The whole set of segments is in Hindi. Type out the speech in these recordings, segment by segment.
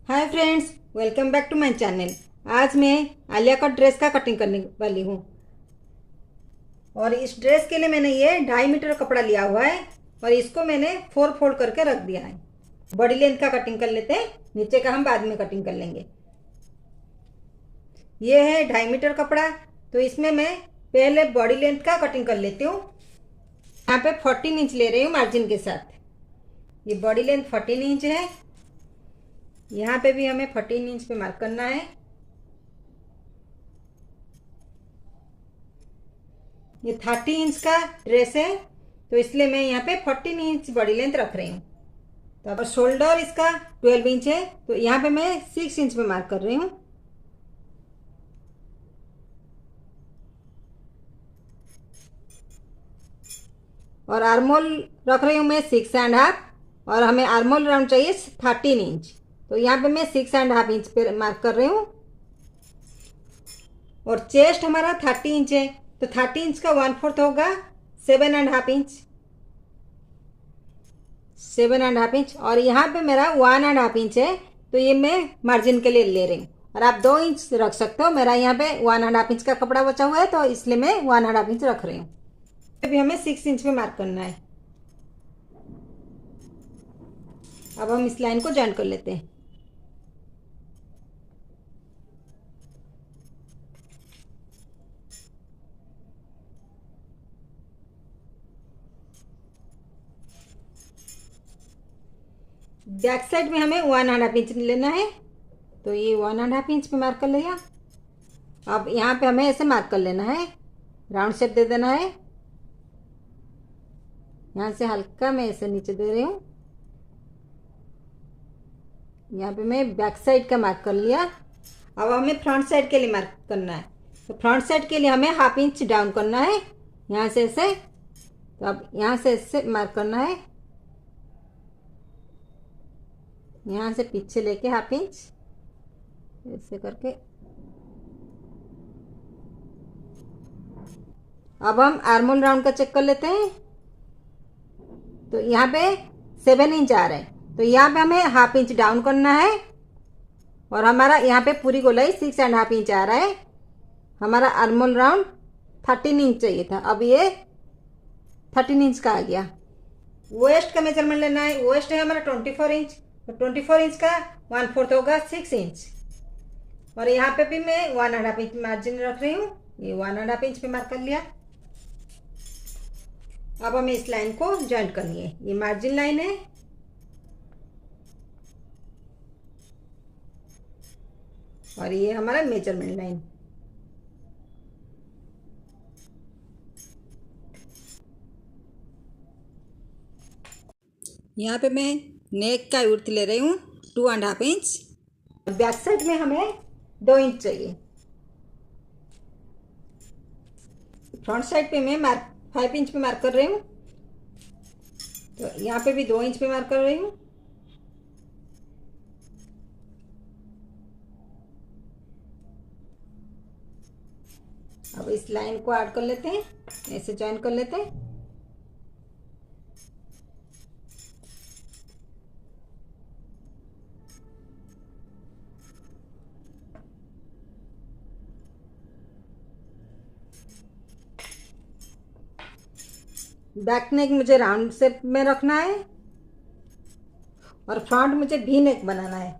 Hi friends, welcome back to my channel. आज मैं आलिया कट ड्रेस का कटिंग करने वाली हूँ। और इस ड्रेस के लिए मैंने ये 2.5 मीटर कपड़ा लिया हुआ है और इसको मैंने 4 फोल्ड करके रख दिया है। बॉडी लेंथ का कटिंग कर लेते हैं, नीचे का हम बाद में कटिंग कर लेंगे। ये है 2.5 मीटर कपड़ा, तो इसमें मैं पहले बॉडी लेंथ का कटिंग कर लेती हूँ। यहाँ पे 14 इंच ले रही हूँ मार्जिन के साथ। ये बॉडी लेंथ 14 इंच है। यहाँ पे भी हमें 14 इंच पे मार्क करना है। ये 30 इंच का ड्रेस है, तो इसलिए मैं यहाँ पे 14 इंच बॉडी लेंथ रख रही हूँ। तो अब शोल्डर इसका 12 इंच है, तो यहाँ पे मैं 6 इंच पे मार्क कर रही हूँ। और आर्मोल रख रही हूँ मैं 6.5, और हमें आर्मोल राउंड चाहिए 13 इंच। तो यहाँ पे मैं 6.5 इंच पे मार्क कर रही हूँ। और चेस्ट हमारा 30 इंच है, तो 30 इंच का 1/4 होगा 7.5 इंच। 7.5 इंच, और यहाँ पे मेरा 1.5 इंच है, तो ये मैं मार्जिन के लिए ले रही हूँ। और आप 2 इंच रख सकते हो। मेरा यहाँ पे 1.5 इंच का कपड़ा बचा हुआ है, तो इसलिए मैं 1.5 इंच रख रही हूँ। अभी हमें 6 इंच पे मार्क करना है। अब हम इस लाइन को जॉइन कर लेते हैं। बैक साइड में हमें 1.5 इंच लेना है, तो ये 1.5 इंच पे मार्क कर लिया। अब यहाँ पे हमें ऐसे मार्क कर लेना है, राउंड शेप दे देना है। यहाँ से हल्का मैं ऐसे नीचे दे रही हूँ। यहाँ पे मैं बैक साइड का मार्क कर लिया। अब हमें फ्रंट साइड के लिए मार्क करना है, तो फ्रंट साइड के लिए हमें 1/2 इंच डाउन करना है, यहाँ से ऐसे। तो अब यहाँ से ऐसे मार्क करना है, यहाँ से पीछे लेके 1/2 इंच ऐसे करके। अब हम आर्मोल राउंड का चेक कर लेते हैं। तो यहाँ पे 7 इंच आ रहा है, तो यहाँ पे हमें 1/2 इंच डाउन करना है। और हमारा यहाँ पे पूरी गोलाई 6.5 इंच आ रहा है। हमारा आर्मोल राउंड 13 इंच चाहिए था, अब ये 13 इंच का आ गया। वेस्ट का मेजरमेंट लेना है। वेस्ट है हमारा 24 इंच, तो 24 इंच का 1/4 होगा 6 इंच। और यहाँ पे भी मैं 1.5 इंच मार्जिन रख रही हूँ। ये 1.5 इंच पे मार्क कर लिया। अब हमें इस लाइन को जॉइंट करनी है। ये मार्जिन लाइन है, और ये हमारा मेजरमेंट लाइन। यहाँ पे मैं नेक का विड्थ ले रही हूँ 2.5 इंच। बैक साइड में हमें 2 इंच चाहिए। फ्रंट साइड पे मैं मार्क 5 इंच पे मार्क कर रही हूँ, तो यहाँ पे भी 2 इंच पे मार्क कर रही हूँ। अब इस लाइन को ऐड कर लेते हैं, ऐसे ज्वाइन कर लेते हैं। बैक नेक मुझे राउंड शेप में रखना है, और फ्रंट मुझे वी नेक बनाना है।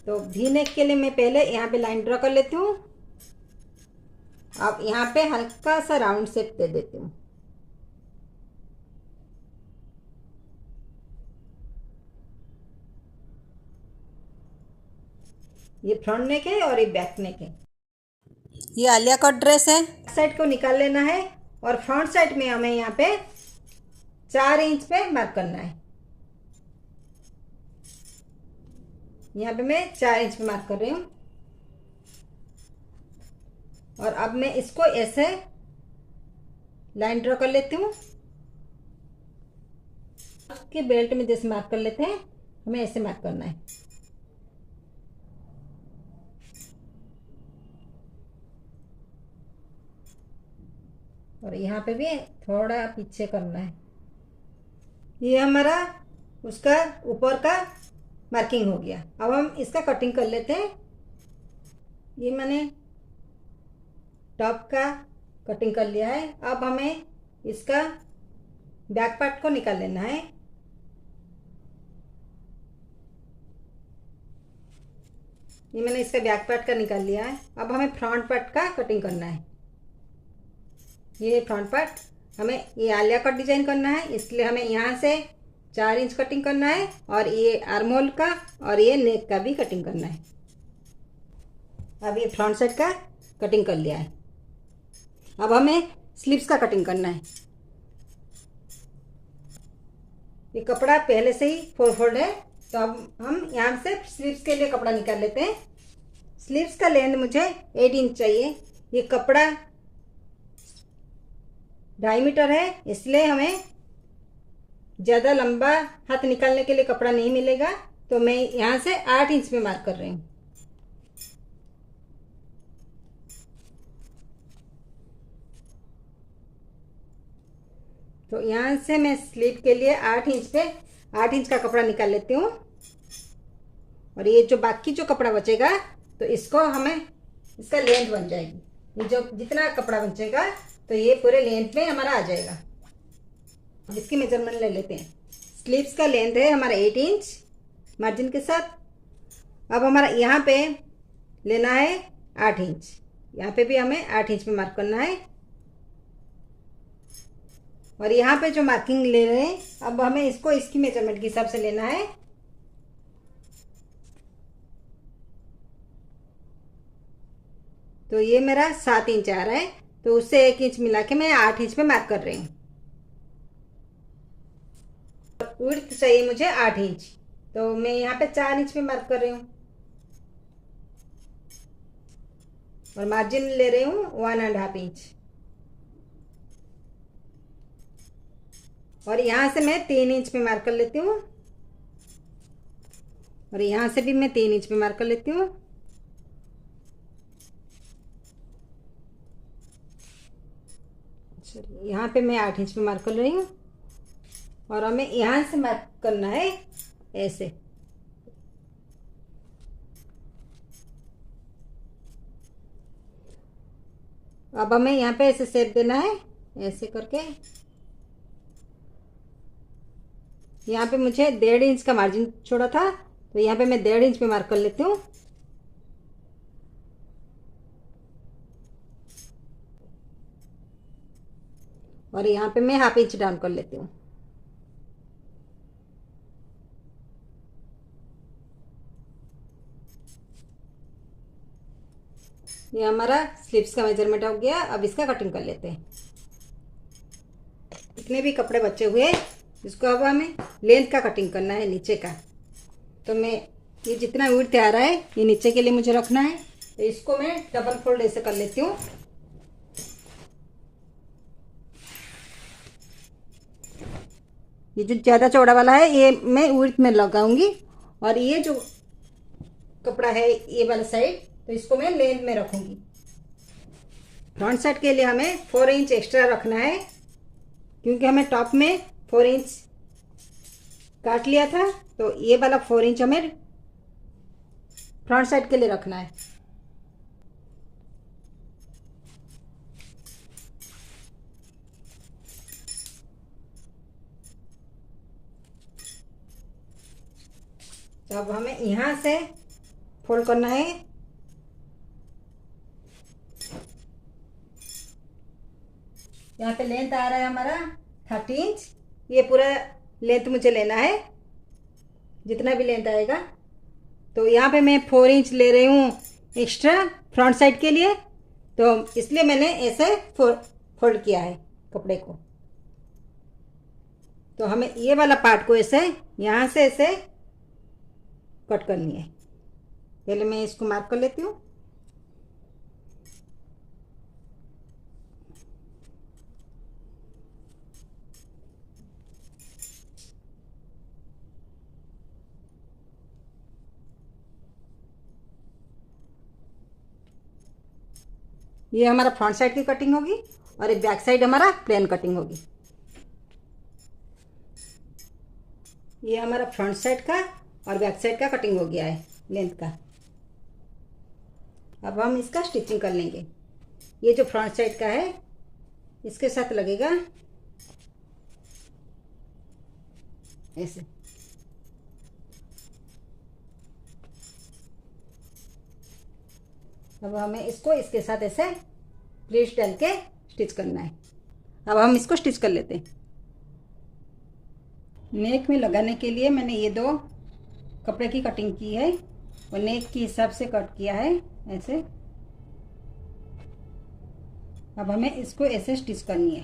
तो वी नेक के लिए मैं पहले यहाँ पे लाइन ड्रॉ कर लेती हूँ। अब यहाँ पे हल्का सा राउंड शेप दे देती हूँ। ये फ्रंट नेक है और ये बैक नेक है। ये आलिया कट ड्रेस है। बैक साइड को निकाल लेना है, और फ्रंट साइड में हमें यहाँ पे 4 इंच पे मार्क करना है। यहाँ पे मैं 4 इंच पे मार्क कर रही हूँ। और अब मैं इसको ऐसे लाइन ड्रॉ कर लेती हूँ। के बेल्ट में जैसे मार्क कर लेते हैं, हमें ऐसे मार्क करना है। और यहाँ पे भी थोड़ा पीछे करना है। ये हमारा उसका ऊपर का मार्किंग हो गया। अब हम इसका कटिंग कर लेते हैं। ये मैंने टॉप का कटिंग कर लिया है। अब हमें इसका बैक पार्ट को निकाल लेना है। ये मैंने इसका बैक पार्ट का निकाल लिया है। अब हमें फ्रंट पार्ट का कटिंग करना है। ये फ्रंट पार्ट हमें ये आलिया कट डिजाइन करना है, इसलिए हमें यहाँ से 4 इंच कटिंग करना है और ये आर्म होल का और ये नेक का भी कटिंग करना है। अब ये फ्रंट साइड का कटिंग कर लिया है। अब हमें स्लीव्स का कटिंग करना है। ये कपड़ा पहले से ही 4 फोल्ड है, तो अब हम यहाँ से स्लीव्स के लिए कपड़ा निकाल लेते हैं। स्लीव्स का लेंथ मुझे 8 इंच चाहिए। ये कपड़ा 2.5 मीटर है, इसलिए हमें ज़्यादा लंबा हाथ निकालने के लिए कपड़ा नहीं मिलेगा, तो मैं यहाँ से 8 इंच में मार्क कर रही हूँ। तो यहाँ से मैं स्लीव के लिए 8 इंच पे 8 इंच का कपड़ा निकाल लेती हूँ। और ये जो बाकी जो कपड़ा बचेगा तो इसको हमें इसका लेंथ बन जाएगी। ये जो जितना कपड़ा बचेगा तो ये पूरे लेंथ में हमारा आ जाएगा। इसकी मेजरमेंट ले लेते हैं। स्लीव्स का लेंथ है हमारा 8 इंच मार्जिन के साथ। अब हमारा यहाँ पे लेना है 8 इंच। यहाँ पे भी हमें 8 इंच में मार्क करना है। और यहाँ पे जो मार्किंग ले रहे हैं, अब हमें इसको इसकी मेजरमेंट के हिसाब से लेना है। तो ये मेरा 7 इंच आ रहा है, तो उससे 1 इंच मिला के मैं 8 इंच पे मार्क कर रही हूँ। विड्थ चाहिए मुझे 8 इंच, तो मैं यहाँ पे 4 इंच पे मार्क कर रही हूँ। और मार्जिन ले रही हूँ 1.5 इंच। और यहाँ से मैं 3 इंच पे मार्क कर लेती हूँ। और यहाँ से भी मैं 3 इंच पे मार्क कर लेती हूँ। यहाँ पे मैं 8 इंच पे मार्क कर रही हूँ। और हमें यहाँ से मार्क करना है ऐसे। अब हमें यहाँ पे ऐसे शेप देना है, ऐसे करके। यहाँ पे मुझे 1.5 इंच का मार्जिन छोड़ा था, तो यहाँ पे मैं 1.5 इंच पे मार्क कर लेती हूँ। और यहाँ पे मैं 1/2 इंच डाउन कर लेती हूँ। ये हमारा स्लीव्स का मेजरमेंट हो गया। अब इसका कटिंग कर लेते हैं। इतने भी कपड़े बचे हुए, इसको अब हमें लेंथ का कटिंग करना है नीचे का। तो मैं ये जितना विड्थ आ रहा है ये नीचे के लिए मुझे रखना है, तो इसको मैं डबल फोल्ड ऐसे कर लेती हूँ। ये जो ज़्यादा चौड़ा वाला है ये मैं विड्थ में लगाऊंगी, और ये जो कपड़ा है ये वाला साइड, तो इसको मैं लेंथ में रखूंगी। फ्रंट साइड के लिए हमें 4 इंच एक्स्ट्रा रखना है, क्योंकि हमें टॉप में 4 इंच काट लिया था, तो ये वाला 4 इंच हमें फ्रंट साइड के लिए रखना है। तो अब हमें यहाँ से फोल्ड करना है। यहाँ पे लेंथ आ रहा है हमारा 30 इंच। ये पूरा लेंथ मुझे लेना है, जितना भी लेंथ आएगा। तो यहाँ पे मैं 4 इंच ले रही हूँ एक्स्ट्रा फ्रंट साइड के लिए, तो इसलिए मैंने ऐसे फोल्ड किया है कपड़े को। तो हमें ये वाला पार्ट को ऐसे यहाँ से ऐसे कट करनी है। पहले मैं इसको मार्क कर लेती हूँ। ये हमारा फ्रंट साइड की कटिंग होगी और एक बैक साइड हमारा प्लेन कटिंग होगी। ये हमारा फ्रंट साइड का और बैक साइड का कटिंग हो गया है लेंथ का। अब हम इसका स्टिचिंग कर लेंगे। ये जो फ्रंट साइड का है इसके साथ लगेगा ऐसे। अब हमें इसको इसके साथ ऐसे प्लीट्स डाल के स्टिच करना है। अब हम इसको स्टिच कर लेते हैं। नेक में लगाने के लिए मैंने ये 2 कपड़े की कटिंग की है और नेक के हिसाब से कट किया है ऐसे। अब हमें इसको ऐसे स्टिच करनी है।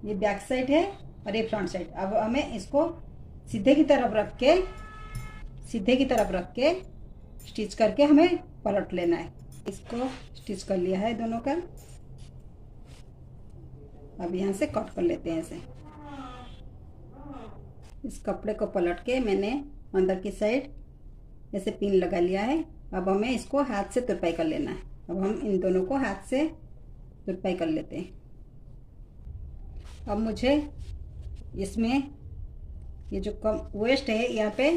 ये बैक साइड है और ये फ्रंट साइड। अब हमें इसको सीधे की तरफ रख के स्टिच करके हमें पलट लेना है। इसको स्टिच कर लिया है दोनों का। अब यहाँ से कट कर लेते हैं ऐसे। इस कपड़े को पलट के मैंने अंदर की साइड ऐसे पिन लगा लिया है। अब हमें इसको हाथ से तुरपाई कर लेना है। अब हम इन दोनों को हाथ से तुरपाई कर लेते हैं। अब मुझे इसमें ये जो वेस्ट है यहाँ पे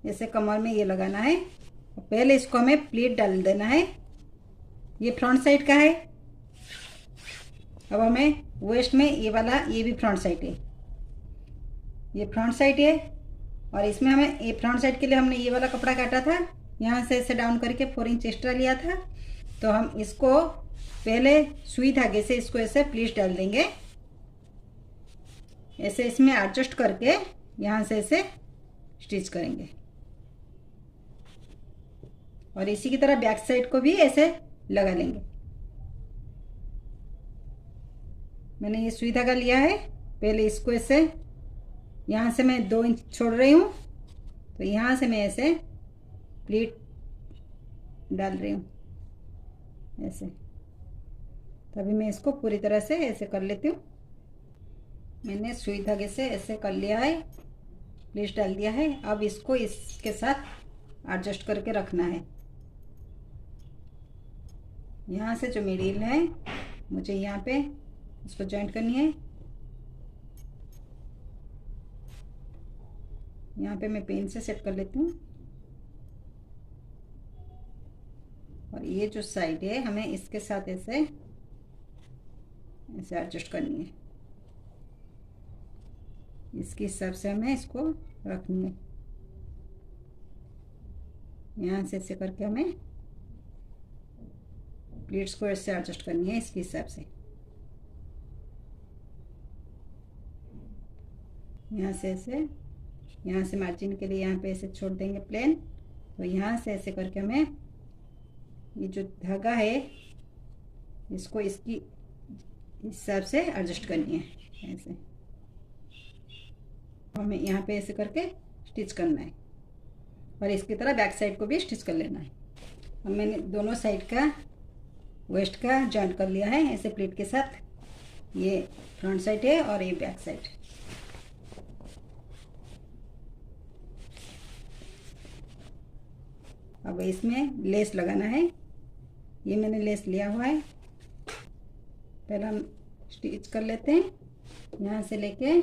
ऐसे कमर में ये लगाना है। पहले इसको हमें प्लीट डाल देना है। ये फ्रंट साइड का है। अब हमें वेस्ट में ये वाला, ये भी फ्रंट साइड है, ये फ्रंट साइड है। और इसमें हमें ये फ्रंट साइड के लिए हमने ये वाला कपड़ा काटा था, यहाँ से ऐसे डाउन करके 4 इंच एक्स्ट्रा लिया था। तो हम इसको पहले सुई धागे से इसको ऐसे प्लीट्स डाल देंगे। ऐसे इसमें एडजस्ट करके यहाँ से ऐसे स्टिच करेंगे। और इसी की तरह बैक साइड को भी ऐसे लगा लेंगे। मैंने ये सुई धागा लिया है। पहले इसको ऐसे यहाँ से मैं 2 इंच छोड़ रही हूँ, तो यहाँ से मैं ऐसे प्लीट डाल रही हूँ ऐसे। तभी मैं इसको पूरी तरह से ऐसे कर लेती हूँ। मैंने सुई धागे से ऐसे कर लिया है, प्लीट डाल दिया है। अब इसको इसके साथ एडजस्ट करके रखना है। यहाँ से जो मिडिल है मुझे यहाँ पे इसको जॉइंट करनी है। यहाँ पे मैं पेन से सेट कर लेती हूँ। और ये जो साइड है हमें इसके साथ ऐसे एडजस्ट करनी है। इसके हिसाब से हमें इसको रखनी है। यहाँ से ऐसे करके हमें प्लीट्स को ऐसे एडजस्ट करनी है इसके हिसाब से। यहाँ से ऐसे, यहाँ से मार्जिन के लिए यहाँ पे ऐसे छोड़ देंगे प्लेन। तो यहाँ से ऐसे करके हमें ये जो धागा है इसको इसकी हिसाब से एडजस्ट करनी है ऐसे। हमें यहाँ पे ऐसे करके स्टिच करना है और इसकी तरह बैक साइड को भी स्टिच कर लेना है। अब मैंने दोनों साइड का वेस्ट का जॉइंट कर लिया है ऐसे प्लीट के साथ। ये फ्रंट साइड है और ये बैक साइड। अब इसमें लेस लगाना है। ये मैंने लेस लिया हुआ है। पहले हम स्टिच कर लेते हैं। यहाँ से लेके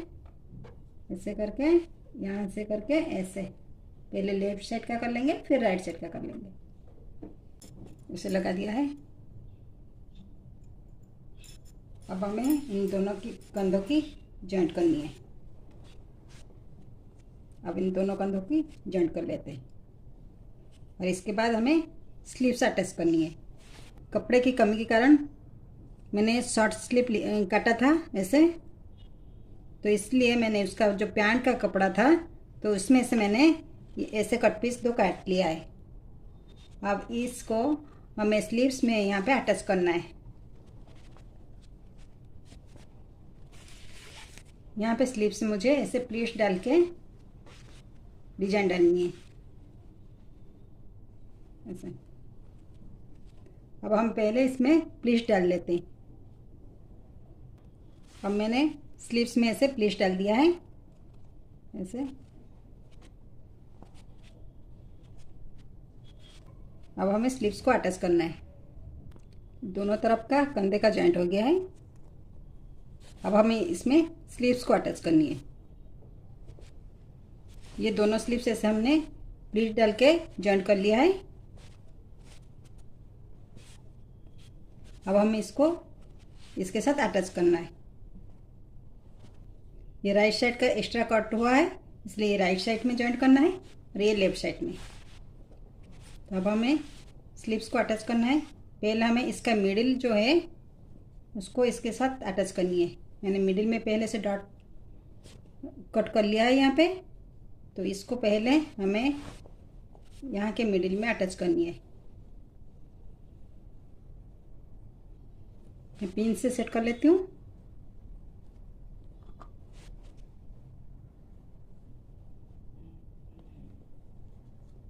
ऐसे करके, यहाँ से करके ऐसे। पहले लेफ्ट साइड का कर लेंगे, फिर राइट साइड का कर लेंगे। इसे लगा दिया है। अब हमें इन दोनों की कंधों की जॉइंट करनी है। अब इन दोनों कंधों की जॉइंट कर लेते हैं और इसके बाद हमें स्लीव्स अटैच करनी है। कपड़े की कमी के कारण मैंने शॉर्ट स्लीव काटा था ऐसे, तो इसलिए मैंने उसका जो पैंट का कपड़ा था तो उसमें से मैंने ऐसे कट पीस 2 काट लिया है। अब इसको हमें स्लीव्स में यहाँ पे अटैच करना है। यहाँ पे स्लीव्स में मुझे ऐसे प्लीट्स डाल के डिजाइन डालनी है ऐसे। अब हम पहले इसमें प्लीट्स डाल लेते हैं। अब मैंने स्लीव्स में ऐसे प्लीट्स डाल दिया है ऐसे। अब हमें स्लीव्स को अटैच करना है। दोनों तरफ का कंधे का जॉइंट हो गया है। अब हमें इसमें स्लीव्स को अटैच करनी है। ये दोनों स्लीव्स ऐसे हमने प्लीट डाल के जॉइंट कर लिया है। अब हमें इसको इसके साथ अटैच करना है। ये राइट साइड का एक्स्ट्रा कट हुआ है, इसलिए ये राइट साइड में जॉइंट करना है और ये लेफ्ट साइड में। तो अब हमें स्लीव्स को अटैच करना है। पहले हमें इसका मिडिल जो है उसको इसके साथ अटैच करनी है। मैंने मिडिल में पहले से डॉट कट कर लिया है यहाँ पे, तो इसको पहले हमें यहाँ के मिडिल में अटैच करनी है। मैं पिन से सेट कर लेती हूँ।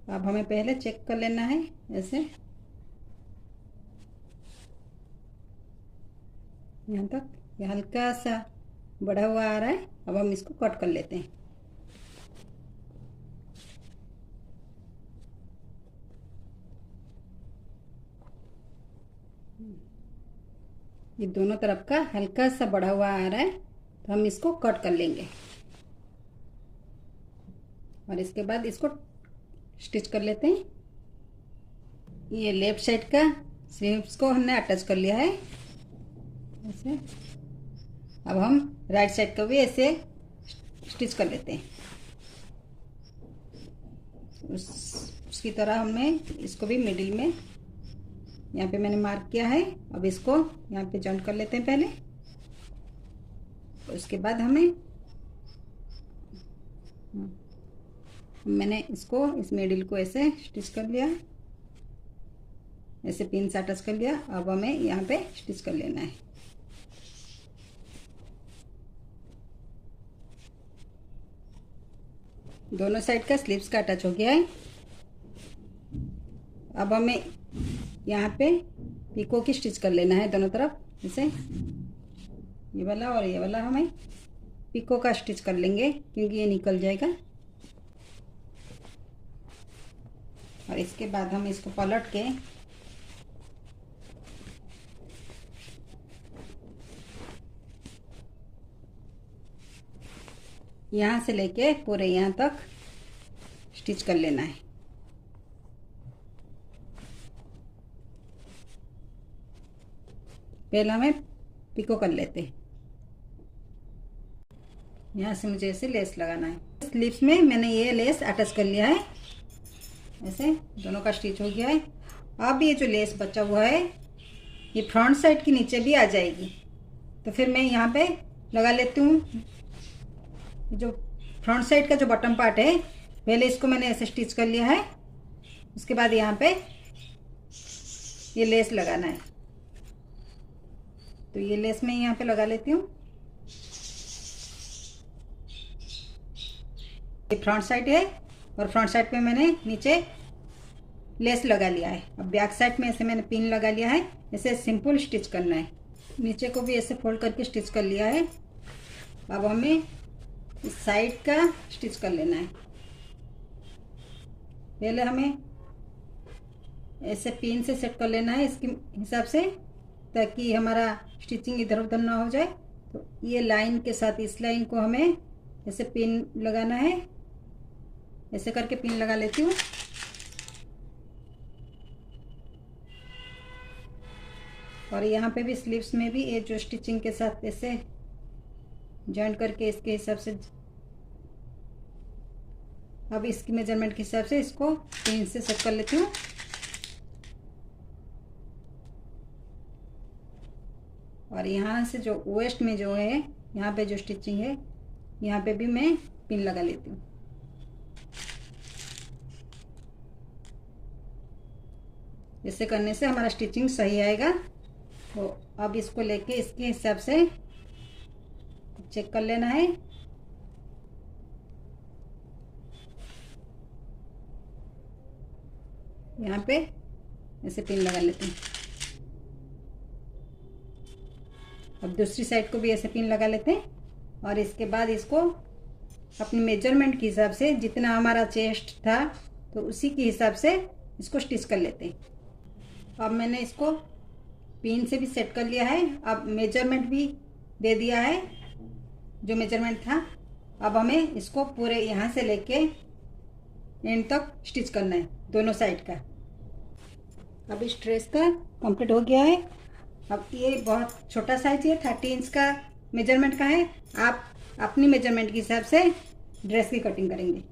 अब हमें पहले चेक कर लेना है ऐसे यहाँ तक, ये हल्का सा बढ़ा हुआ आ रहा है। अब हम इसको कट कर लेते हैं। ये दोनों तरफ का हल्का सा बढ़ा हुआ आ रहा है, तो हम इसको कट कर लेंगे और इसके बाद इसको स्टिच कर लेते हैं। ये लेफ्ट साइड का स्लीव्स को हमने अटैच कर लिया है ऐसे। अब हम राइट साइड को भी ऐसे स्टिच कर लेते हैं। उसकी तरह हमें इसको भी मिडिल में यहाँ पे मैंने मार्क किया है। अब इसको यहाँ पे जॉइंट कर लेते हैं पहले। उसके बाद मैंने इसको इस मिडिल को ऐसे स्टिच कर लिया, ऐसे पिन से अटैच कर लिया। अब हमें यहाँ पे स्टिच कर लेना है। दोनों साइड का स्लीव्स का अटैच हो गया है। अब हमें यहाँ पे पिको की स्टिच कर लेना है दोनों तरफ, जैसे ये वाला और ये वाला हमें पिको का स्टिच कर लेंगे क्योंकि ये निकल जाएगा। और इसके बाद हम इसको पलट के यहाँ से लेके पूरे यहाँ तक स्टिच कर लेना है। पहले हमें पिको कर लेते हैं। यहाँ से मुझे ऐसे लेस लगाना है। स्लीव्स में मैंने ये लेस अटैच कर लिया है, ऐसे दोनों का स्टिच हो गया है। अब ये जो लेस बचा हुआ है ये फ्रंट साइड के नीचे भी आ जाएगी, तो फिर मैं यहाँ पे लगा लेती हूँ। जो फ्रंट साइड का जो बॉटम पार्ट है पहले इसको मैंने ऐसे स्टिच कर लिया है। उसके बाद यहाँ पे ये लेस लगाना है, तो ये लेस मैं यहाँ पे लगा लेती हूँ। ये फ्रंट साइड है और फ्रंट साइड पे मैंने नीचे लेस लगा लिया है। अब बैक साइड में ऐसे मैंने पिन लगा लिया है। ऐसे सिंपल स्टिच करना है। नीचे को भी ऐसे फोल्ड करके स्टिच कर लिया है। अब हमें इस साइड का स्टिच कर लेना है। पहले हमें ऐसे पिन से सेट कर लेना है इसके हिसाब से, ताकि हमारा स्टिचिंग इधर उधर ना हो जाए। तो ये लाइन के साथ इस लाइन को हमें ऐसे पिन लगाना है। ऐसे करके पिन लगा लेती हूँ। और यहाँ पे भी स्लीव्स में भी ये जो स्टिचिंग के साथ ऐसे जॉइंट करके इसके हिसाब से, अब इसकी मेजरमेंट के हिसाब से इसको पिन से सेट कर लेती हूँ। और यहाँ से जो वेस्ट में जो है यहाँ पे जो स्टिचिंग है यहाँ पे भी मैं पिन लगा लेती हूँ। ऐसे करने से हमारा स्टिचिंग सही आएगा। तो अब इसको लेके इसके हिसाब से चेक कर लेना है। यहाँ पे ऐसे पिन लगा लेते हैं। अब दूसरी साइड को भी ऐसे पिन लगा लेते हैं। और इसके बाद इसको अपने मेजरमेंट के हिसाब से, जितना हमारा चेस्ट था तो उसी के हिसाब से इसको स्टिच कर लेते हैं। अब मैंने इसको पिन से भी सेट कर लिया है। अब मेजरमेंट भी दे दिया है, जो मेजरमेंट था अब हमें इसको पूरे यहाँ से लेके एंड तक स्टिच करना है दोनों साइड का। अब इस ड्रेस का कंप्लीट हो गया है। अब ये बहुत छोटा साइज है, 30 इंच का मेजरमेंट का है। आप अपनी मेजरमेंट के हिसाब से ड्रेस की कटिंग करेंगे।